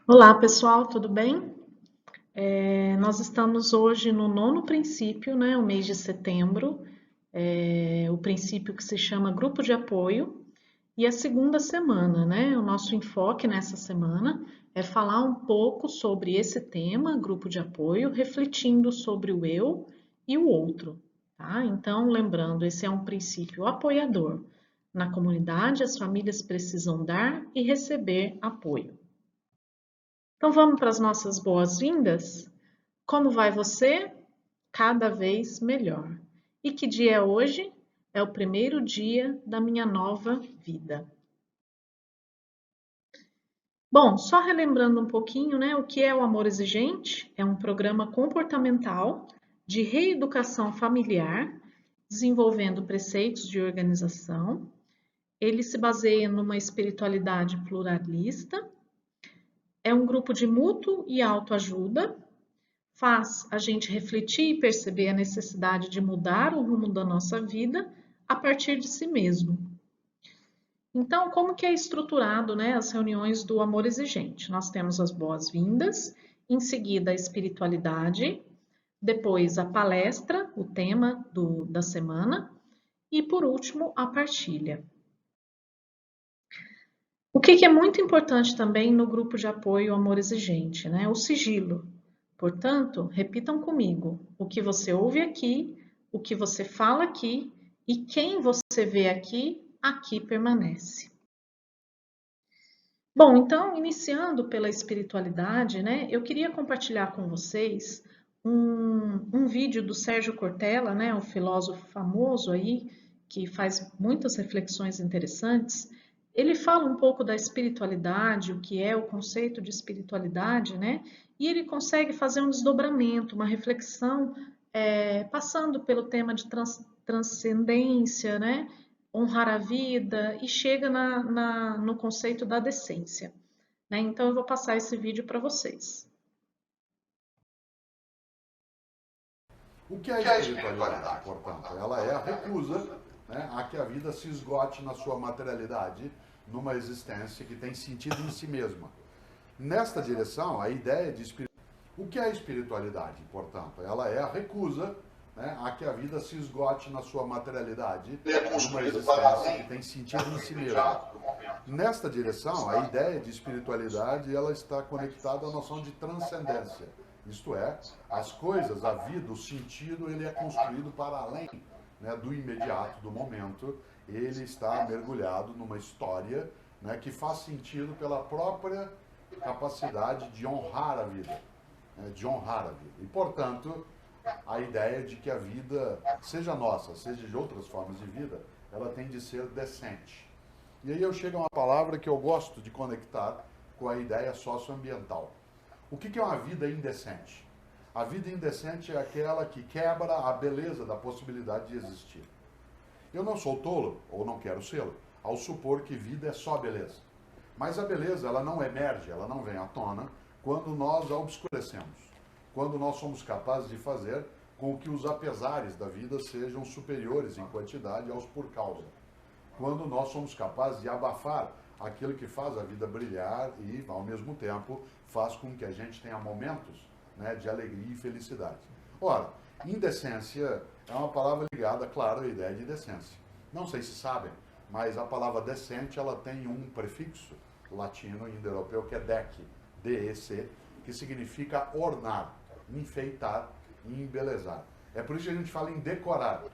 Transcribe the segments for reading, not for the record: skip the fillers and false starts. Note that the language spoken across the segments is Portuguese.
Olá, pessoal, tudo bem? Nós estamos hoje no nono princípio, né, o mês de setembro, o princípio que se chama Grupo de Apoio, e a segunda semana, né? O nosso enfoque nessa semana é falar um pouco sobre esse tema, grupo de apoio, refletindo sobre o eu e o outro, tá? Então, lembrando, esse é um princípio apoiador. Na comunidade, as famílias precisam dar e receber apoio. Então vamos para as nossas boas-vindas? Como vai você? Cada vez melhor. E que dia é hoje? É o primeiro dia da minha nova vida. Bom, só relembrando um pouquinho, né, o que é o Amor Exigente? É um programa comportamental de reeducação familiar, desenvolvendo preceitos de organização. Ele se baseia numa espiritualidade pluralista, é um grupo de mútuo e autoajuda, faz a gente refletir e perceber a necessidade de mudar o rumo da nossa vida a partir de si mesmo. Então, como que é estruturado, né, as reuniões do Amor Exigente? Nós temos as boas-vindas, em seguida a espiritualidade, depois a palestra, o tema da semana, e por último a partilha. O que é muito importante também no grupo de apoio Amor Exigente, né? O sigilo. Portanto, repitam comigo: o que você ouve aqui, o que você fala aqui e quem você vê aqui, aqui permanece. Bom, então, iniciando pela espiritualidade, né? Eu queria compartilhar com vocês um vídeo do Sérgio Cortella, né? Um filósofo famoso aí, que faz muitas reflexões interessantes. Ele fala um pouco da espiritualidade, o que é o conceito de espiritualidade, né? E ele consegue fazer um desdobramento, uma reflexão, passando pelo tema de transcendência, né? Honrar a vida e chega no conceito da decência, né? Então eu vou passar esse vídeo para vocês. O que é a espiritualidade, portanto? Ela é a recusa, né, a que a vida se esgote na sua materialidade, numa existência que tem sentido em si mesma. Nesta direção, a ideia de espiritualidade. O que é a espiritualidade, portanto? Ela é a recusa, né, a que a vida se esgote na sua materialidade, numa existência que tem sentido em si mesma. Nesta direção, a ideia de espiritualidade ela está conectada à noção de transcendência. Isto é, as coisas, a vida, o sentido, ele é construído para além, né, do imediato, do momento. Ele está mergulhado numa história, né, que faz sentido pela própria capacidade de honrar a vida, né, de honrar a vida. E, portanto, a ideia de que a vida, seja nossa, seja de outras formas de vida, ela tem de ser decente. E aí eu chego a uma palavra que eu gosto de conectar com a ideia socioambiental. O que é uma vida indecente? A vida indecente é aquela que quebra a beleza da possibilidade de existir. Eu não sou tolo, ou não quero sê-lo, ao supor que vida é só beleza. Mas a beleza, ela não emerge, ela não vem à tona quando nós a obscurecemos. Quando nós somos capazes de fazer com que os apesares da vida sejam superiores em quantidade aos por causa. Quando nós somos capazes de abafar aquilo que faz a vida brilhar e, ao mesmo tempo, faz com que a gente tenha momentos, né, de alegria e felicidade. Ora, indecência é uma palavra ligada, claro, à ideia de decência. Não sei se sabem, mas a palavra decente ela tem um prefixo latino e indo-europeu que é dec, D-E-C, que significa ornar, enfeitar e embelezar. É por isso que a gente fala em decorar.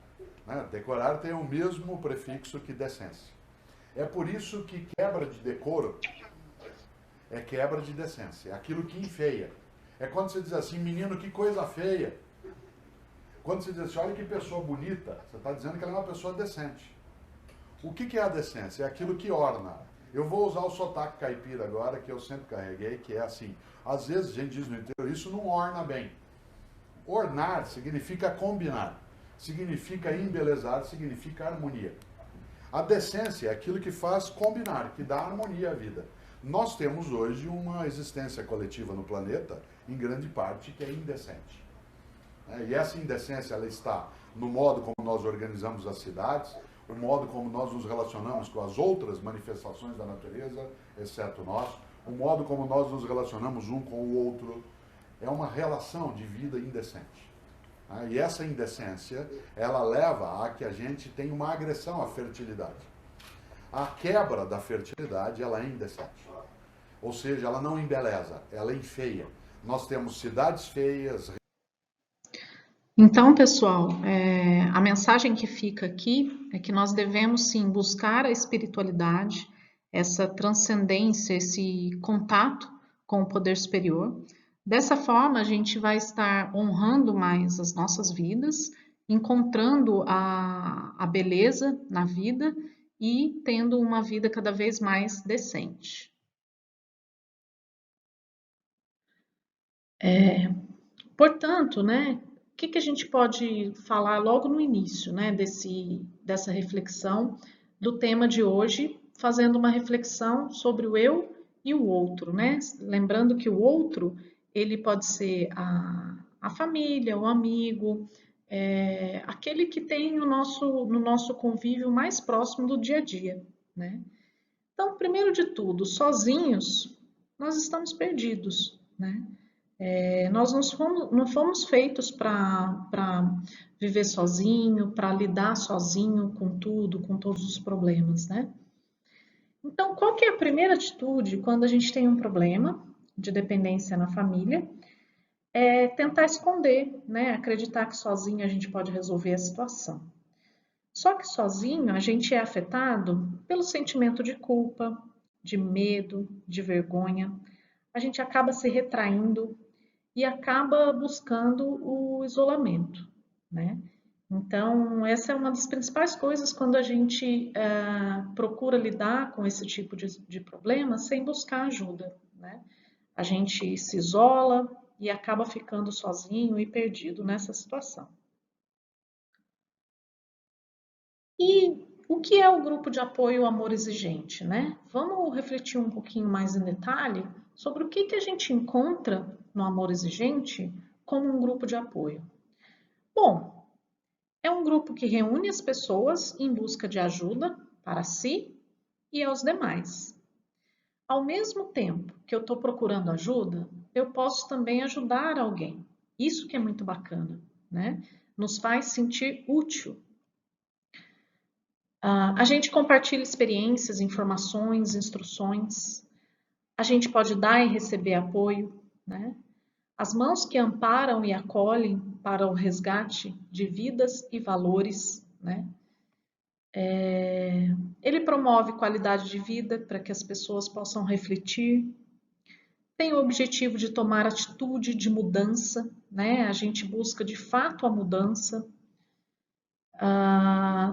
Né? Decorar tem o mesmo prefixo que decência. É por isso que quebra de decoro é quebra de decência. É aquilo que enfeia. É quando você diz assim, menino, que coisa feia. Quando você diz assim, olha que pessoa bonita, você está dizendo que ela é uma pessoa decente. O que é a decência? É aquilo que orna. Eu vou usar o sotaque caipira agora, que eu sempre carreguei, que é assim. Às vezes a gente diz no interior, isso não orna bem. Ornar significa combinar, significa embelezar, significa harmonia. A decência é aquilo que faz combinar, que dá harmonia à vida. Nós temos hoje uma existência coletiva no planeta, em grande parte, que é indecente. E essa indecência ela está no modo como nós organizamos as cidades, o modo como nós nos relacionamos com as outras manifestações da natureza, exceto nós, o modo como nós nos relacionamos um com o outro, é uma relação de vida indecente. E essa indecência, ela leva a que a gente tenha uma agressão à fertilidade. A quebra da fertilidade, ela é indecente. Ou seja, ela não embeleza, ela enfeia. Nós temos cidades feias. Então, pessoal, a mensagem que fica aqui é que nós devemos sim buscar a espiritualidade, essa transcendência, esse contato com o poder superior. Dessa forma, a gente vai estar honrando mais as nossas vidas, encontrando a beleza na vida e tendo uma vida cada vez mais decente. Portanto, né, o que a gente pode falar logo no início, né, dessa reflexão do tema de hoje, fazendo uma reflexão sobre o eu e o outro, né? Lembrando que o outro, ele pode ser a família, o amigo, aquele que tem no nosso convívio mais próximo do dia a dia, né? Então, primeiro de tudo, sozinhos, nós estamos perdidos, né? Nós não fomos feitos para viver sozinho, para lidar sozinho com tudo, com todos os problemas, né? Então, qual que é a primeira atitude quando a gente tem um problema de dependência na família? É tentar esconder, né? Acreditar que sozinho a gente pode resolver a situação. Só que sozinho a gente é afetado pelo sentimento de culpa, de medo, de vergonha. A gente acaba se retraindo e acaba buscando o isolamento, né? Então, essa é uma das principais coisas quando a gente procura lidar com esse tipo de problema sem buscar ajuda, né? A gente se isola e acaba ficando sozinho e perdido nessa situação. E o que é o grupo de apoio Amor Exigente, né? Vamos refletir um pouquinho mais em detalhe sobre o que a gente encontra no Amor Exigente como um grupo de apoio. Bom, é um grupo que reúne as pessoas em busca de ajuda para si e aos demais. Ao mesmo tempo que eu estou procurando ajuda, eu posso também ajudar alguém. Isso que é muito bacana, né? Nos faz sentir útil. A gente compartilha experiências, informações, instruções. A gente pode dar e receber apoio, né? As mãos que amparam e acolhem para o resgate de vidas e valores, né? Ele promove qualidade de vida para que as pessoas possam refletir. Tem o objetivo de tomar atitude de mudança, né? A gente busca de fato a mudança.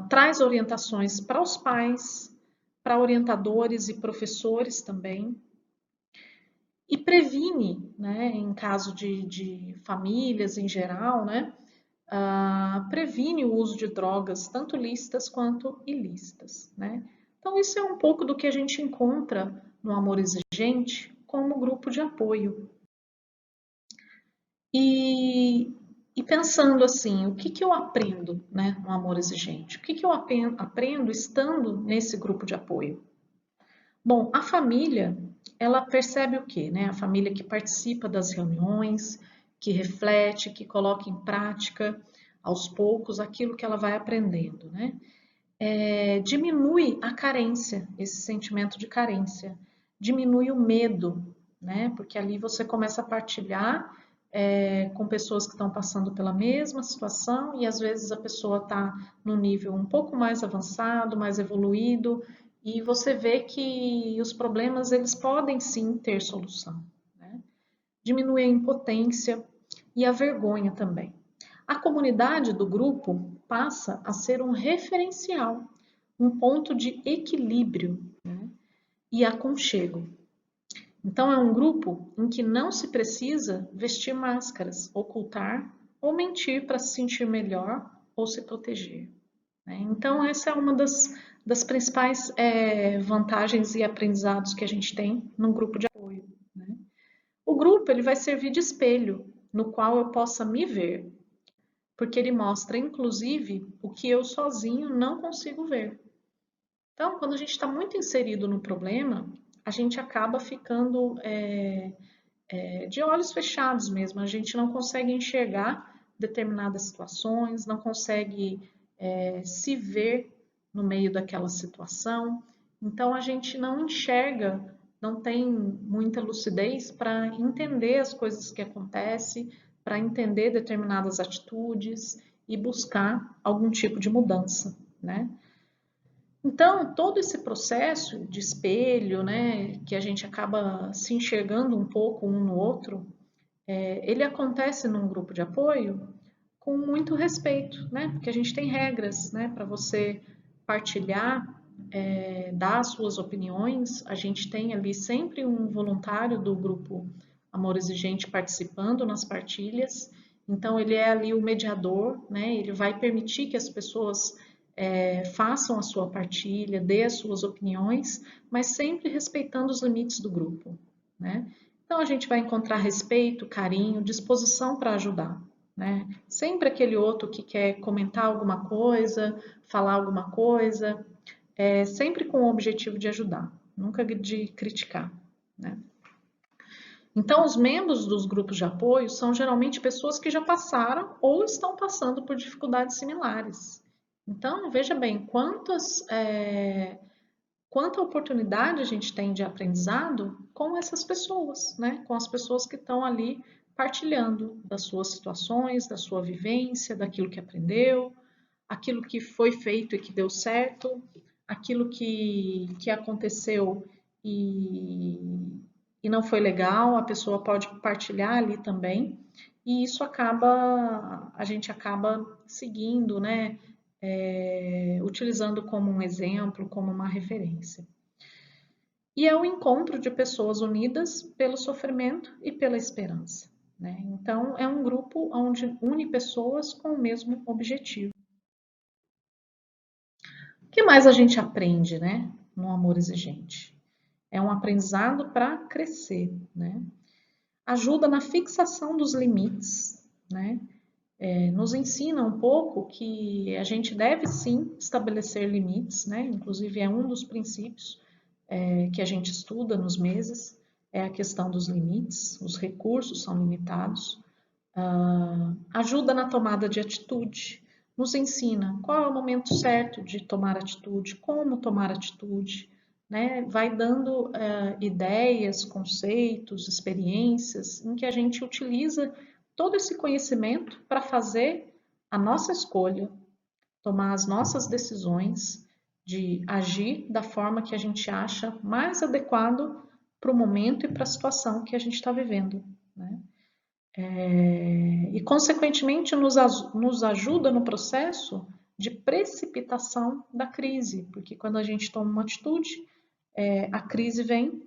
Traz orientações para os pais, para orientadores e professores também. E previne, né, em caso de famílias em geral, né, previne o uso de drogas, tanto lícitas quanto ilícitas, né? Então, isso é um pouco do que a gente encontra no Amor Exigente como grupo de apoio. E pensando assim, o que eu aprendo, né, no Amor Exigente? O que eu aprendo estando nesse grupo de apoio? Bom, a família, ela percebe o quê, né? A família que participa das reuniões, que reflete, que coloca em prática aos poucos aquilo que ela vai aprendendo, né? Diminui a carência, esse sentimento de carência, diminui o medo, né? Porque ali você começa a partilhar com pessoas que estão passando pela mesma situação e às vezes a pessoa está no nível um pouco mais avançado, mais evoluído, e você vê que os problemas eles podem sim ter solução, né? Diminui a impotência e a vergonha também. A comunidade do grupo passa a ser um referencial, um ponto de equilíbrio, né? E aconchego. Então, é um grupo em que não se precisa vestir máscaras, ocultar ou mentir para se sentir melhor ou se proteger, né? Então, essa é uma das principais vantagens e aprendizados que a gente tem num grupo de apoio, né? O grupo ele vai servir de espelho no qual eu possa me ver, porque ele mostra, inclusive, o que eu sozinho não consigo ver. Então, quando a gente está muito inserido no problema, a gente acaba ficando de olhos fechados mesmo. A gente não consegue enxergar determinadas situações, não consegue se ver no meio daquela situação. Então a gente não enxerga, não tem muita lucidez para entender as coisas que acontecem, para entender determinadas atitudes e buscar algum tipo de mudança, né? Então, todo esse processo de espelho, né, que a gente acaba se enxergando um pouco um no outro, ele acontece num grupo de apoio com muito respeito, né? Porque a gente tem regras, né, para você partilhar, dar as suas opiniões. A gente tem ali sempre um voluntário do grupo Amor Exigente participando nas partilhas. Então, ele é ali o mediador, né? Ele vai permitir que as pessoas façam a sua partilha, dê as suas opiniões, mas sempre respeitando os limites do grupo, né? Então, a gente vai encontrar respeito, carinho, disposição para ajudar, né? Sempre aquele outro que quer comentar alguma coisa, falar alguma coisa, sempre com o objetivo de ajudar, nunca de criticar, né? Então, os membros dos grupos de apoio são geralmente pessoas que já passaram ou estão passando por dificuldades similares. Então, veja bem, quanta oportunidade a gente tem de aprendizado com essas pessoas, né? Com as pessoas que estão ali partilhando das suas situações, da sua vivência, daquilo que aprendeu, aquilo que foi feito e que deu certo, aquilo que aconteceu e não foi legal, a pessoa pode partilhar ali também, e isso a gente acaba seguindo, né? Utilizando como um exemplo, como uma referência. E é o encontro de pessoas unidas pelo sofrimento e pela esperança, né? Então, é um grupo onde une pessoas com o mesmo objetivo. O que mais a gente aprende, né, no amor exigente? É um aprendizado para crescer, né? Ajuda na fixação dos limites, né? Nos ensina um pouco que a gente deve sim estabelecer limites, né? Inclusive é um dos princípios que a gente estuda nos meses, é a questão dos limites, os recursos são limitados. Ajuda na tomada de atitude, nos ensina qual é o momento certo de tomar atitude, como tomar atitude, né? Vai dando ideias, conceitos, experiências em que a gente utiliza todo esse conhecimento para fazer a nossa escolha, tomar as nossas decisões, de agir da forma que a gente acha mais adequado para o momento e para a situação que a gente está vivendo, né? E, consequentemente, nos ajuda no processo de precipitação da crise, porque quando a gente toma uma atitude, a crise vem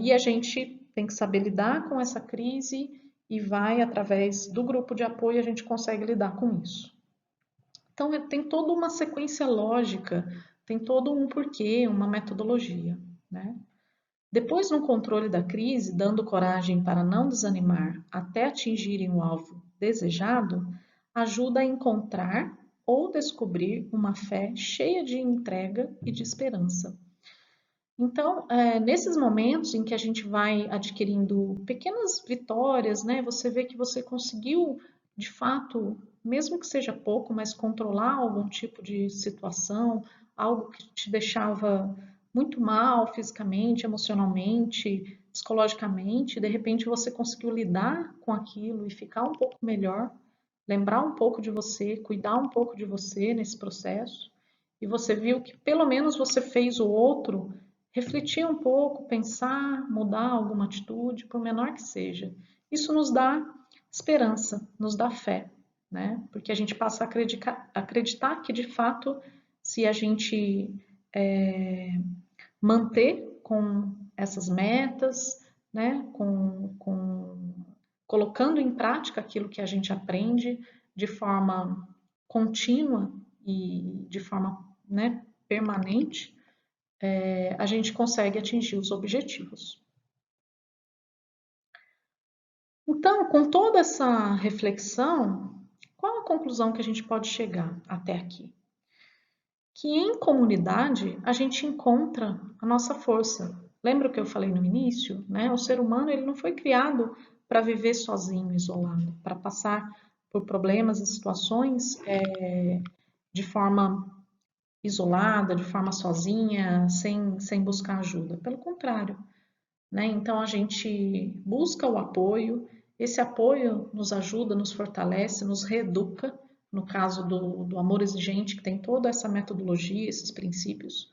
e a gente tem que saber lidar com essa crise e vai, através do grupo de apoio, a gente consegue lidar com isso. Então, tem toda uma sequência lógica, tem todo um porquê, uma metodologia, né? Depois, no controle da crise, dando coragem para não desanimar até atingirem o alvo desejado, ajuda a encontrar ou descobrir uma fé cheia de entrega e de esperança. Então, nesses momentos em que a gente vai adquirindo pequenas vitórias, né, você vê que você conseguiu, de fato, mesmo que seja pouco, mas controlar algum tipo de situação, algo que te deixava muito mal fisicamente, emocionalmente, psicologicamente, de repente você conseguiu lidar com aquilo e ficar um pouco melhor, lembrar um pouco de você, cuidar um pouco de você nesse processo, e você viu que pelo menos você fez o outro refletir um pouco, pensar, mudar alguma atitude, por menor que seja. Isso nos dá esperança, nos dá fé, né? Porque a gente passa a acreditar que, de fato, se a gente manter com essas metas, né? Colocando em prática aquilo que a gente aprende de forma contínua e de forma, né, permanente, a gente consegue atingir os objetivos. Então, com toda essa reflexão, qual a conclusão que a gente pode chegar até aqui? que em comunidade a gente encontra a nossa força. Lembra o que eu falei no início, né? O ser humano ele não foi criado para viver sozinho, isolado, para passar por problemas e situações de forma isolada, de forma sozinha, sem buscar ajuda. Pelo contrário, né? Então a gente busca o apoio, esse apoio nos ajuda, nos fortalece, nos reeduca, no caso do amor exigente, que tem toda essa metodologia, esses princípios.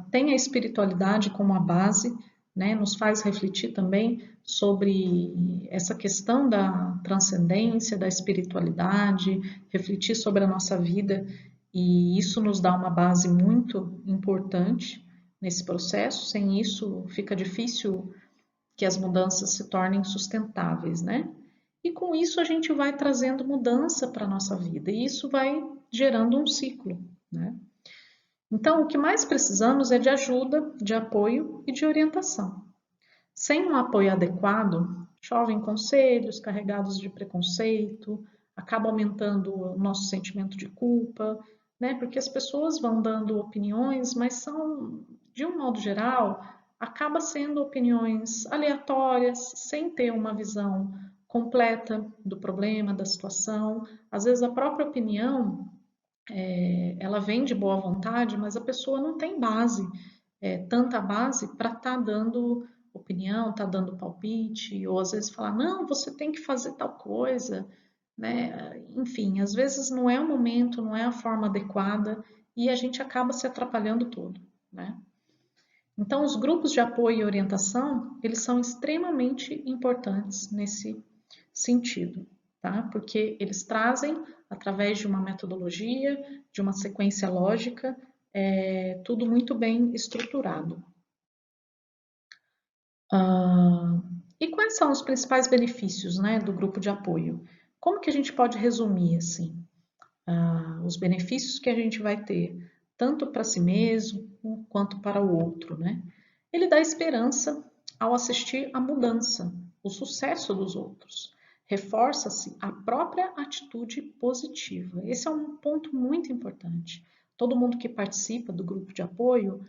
Tem a espiritualidade como a base, né? Nos faz refletir também sobre essa questão da transcendência, da espiritualidade, refletir sobre a nossa vida, e isso nos dá uma base muito importante nesse processo. Sem isso, fica difícil que as mudanças se tornem sustentáveis, né? E com isso a gente vai trazendo mudança para a nossa vida, e isso vai gerando um ciclo, né? Então, o que mais precisamos é de ajuda, de apoio e de orientação. Sem um apoio adequado, chovem conselhos carregados de preconceito, acaba aumentando o nosso sentimento de culpa, né? Porque as pessoas vão dando opiniões, mas são, de um modo geral, acaba sendo opiniões aleatórias, sem ter uma visão completa do problema, da situação. Às vezes a própria opinião ela vem de boa vontade, mas a pessoa não tem base, tanta base para estar dando opinião, estar dando palpite, ou às vezes falar, não, você tem que fazer tal coisa, né? Enfim, às vezes não é o momento, não é a forma adequada e a gente acaba se atrapalhando todo, né? Então, os grupos de apoio e orientação, eles são extremamente importantes nesse sentido, tá? Porque eles trazem, através de uma metodologia, de uma sequência lógica, tudo muito bem estruturado. E quais são os principais benefícios, né, do grupo de apoio? Como que a gente pode resumir assim? Os benefícios que a gente vai ter, tanto para si mesmo quanto para o outro, né? Ele dá esperança ao assistir à mudança, o sucesso dos outros. Reforça-se a própria atitude positiva. Esse é um ponto muito importante. Todo mundo que participa do grupo de apoio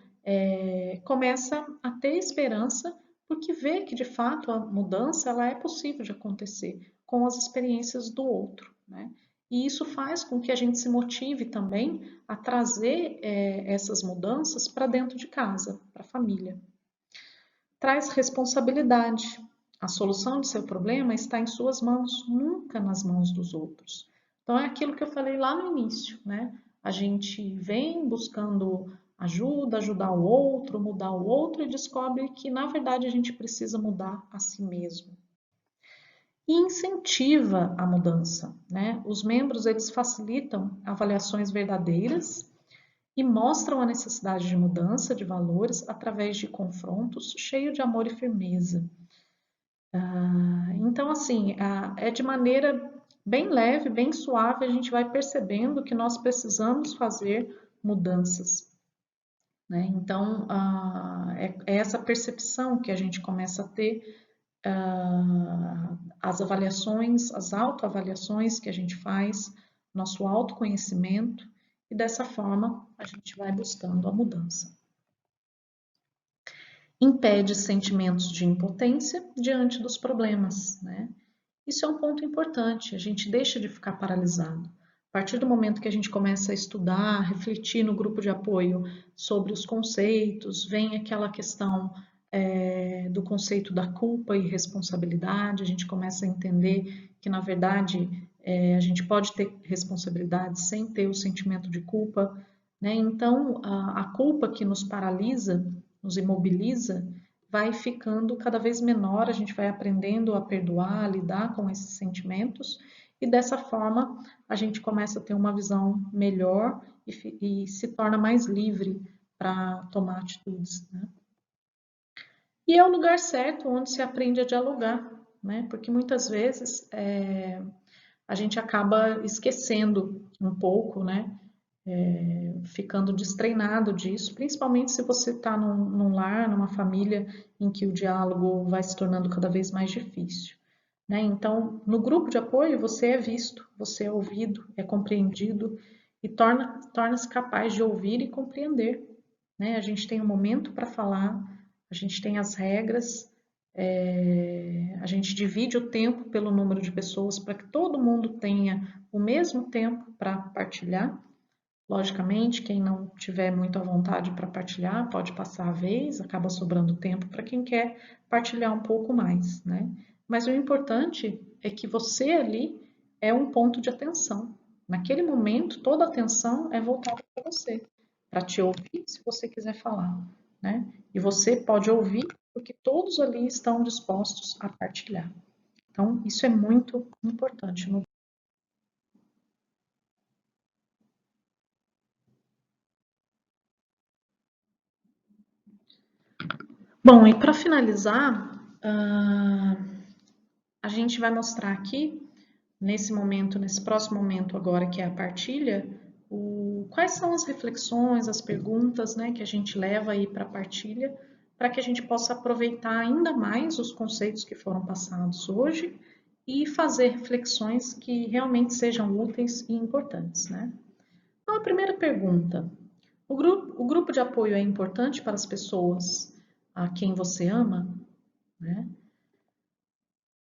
começa a ter esperança porque vê que de fato a mudança ela é possível de acontecer com as experiências do outro, né? E isso faz com que a gente se motive também a trazer essas mudanças para dentro de casa, para a família. Traz responsabilidade. A solução de seu problema está em suas mãos, nunca nas mãos dos outros. Então é aquilo que eu falei lá no início, né? A gente vem buscando ajuda, ajudar o outro, mudar o outro e descobre que na verdade a gente precisa mudar a si mesmo. E incentiva a mudança, né? Os membros eles facilitam avaliações verdadeiras e mostram a necessidade de mudança de valores através de confrontos cheios de amor e firmeza. Então, assim, é de maneira bem leve, bem suave, a gente vai percebendo que nós precisamos fazer mudanças, né? Então, é essa percepção que a gente começa a ter, as avaliações, as autoavaliações que a gente faz, nosso autoconhecimento, e dessa forma a gente vai buscando a mudança. Impede sentimentos de impotência diante dos problemas, né? Isso é um ponto importante, a gente deixa de ficar paralisado. A partir do momento que a gente começa a estudar, refletir no grupo de apoio sobre os conceitos, vem aquela questão do conceito da culpa e responsabilidade, a gente começa a entender que, na verdade, a gente pode ter responsabilidade sem ter o sentimento de culpa, né? Então, a culpa que nos paralisa, nos imobiliza, vai ficando cada vez menor, a gente vai aprendendo a perdoar, a lidar com esses sentimentos, e dessa forma a gente começa a ter uma visão melhor e se torna mais livre para tomar atitudes, né? E é o lugar certo onde se aprende a dialogar, né? Porque muitas vezes a gente acaba esquecendo um pouco, né? Ficando destreinado disso, principalmente se você está num lar, numa família em que o diálogo vai se tornando cada vez mais difícil, né? Então, no grupo de apoio, você é visto, você é ouvido, é compreendido, e torna-se capaz de ouvir e compreender, né? A gente tem um momento para falar, a gente tem as regras, a gente divide o tempo pelo número de pessoas para que todo mundo tenha o mesmo tempo para partilhar. Logicamente, quem não tiver muito à vontade para partilhar, pode passar a vez, acaba sobrando tempo para quem quer partilhar um pouco mais, né? Mas o importante é que você ali é um ponto de atenção. Naquele momento, toda a atenção é voltada para você, para te ouvir se você quiser falar, né? E você pode ouvir porque todos ali estão dispostos a partilhar. Então, isso é muito importante. Bom, e para finalizar, a gente vai mostrar aqui, nesse momento, nesse próximo momento agora, que é a partilha, quais são as reflexões, as perguntas, né, que a gente leva aí para a partilha, para que a gente possa aproveitar ainda mais os conceitos que foram passados hoje e fazer reflexões que realmente sejam úteis e importantes, né? Então, a primeira pergunta: o grupo de apoio é importante para as pessoas a quem você ama, né?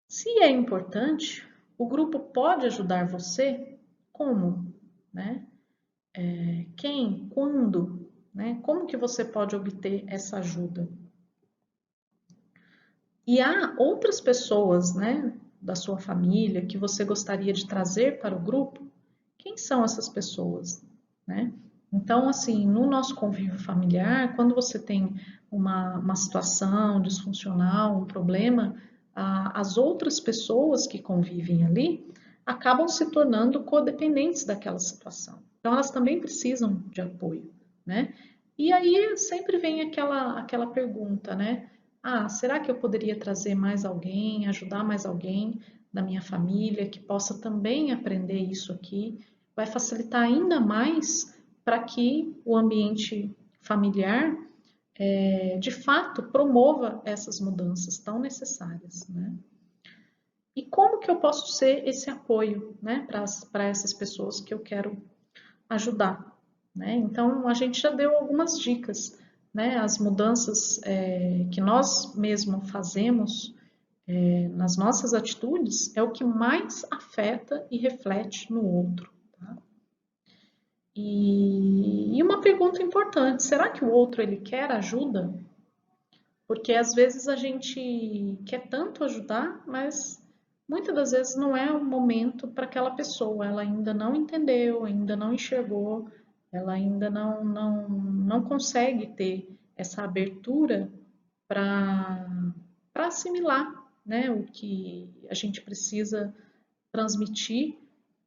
Se é importante, o grupo pode ajudar você? Como? Né? Quem? Quando? Né? Como que você pode obter essa ajuda? E há outras pessoas, né, da sua família que você gostaria de trazer para o grupo? Quem são essas pessoas? Né? Então, assim, no nosso convívio familiar, quando você tem uma situação disfuncional, um problema, as outras pessoas que convivem ali acabam se tornando codependentes daquela situação. Então, elas também precisam de apoio, né? E aí sempre vem aquela pergunta, né? Ah, será que eu poderia trazer mais alguém, ajudar mais alguém da minha família que possa também aprender isso aqui? Vai facilitar ainda mais para que o ambiente familiar, de fato, promova essas mudanças tão necessárias, né? E como que eu posso ser esse apoio, né, para essas pessoas que eu quero ajudar, né? Então, a gente já deu algumas dicas, né? As mudanças que nós mesmos fazemos nas nossas atitudes é o que mais afeta e reflete no outro. Tá? E uma pergunta importante: será que o outro ele quer ajuda? Porque às vezes a gente quer tanto ajudar, mas muitas das vezes não é o momento para aquela pessoa. Ela ainda não entendeu, ainda não enxergou, ela ainda não consegue ter essa abertura para assimilar, né, o que a gente precisa transmitir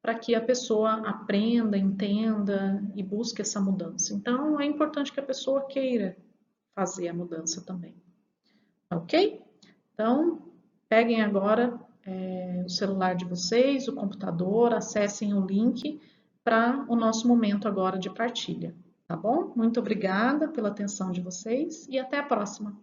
para que a pessoa aprenda, entenda e busque essa mudança. Então, é importante que a pessoa queira fazer a mudança também. Ok? Então, peguem agora o celular de vocês, o computador, acessem o link para o nosso momento agora de partilha. Tá bom? Muito obrigada pela atenção de vocês e até a próxima.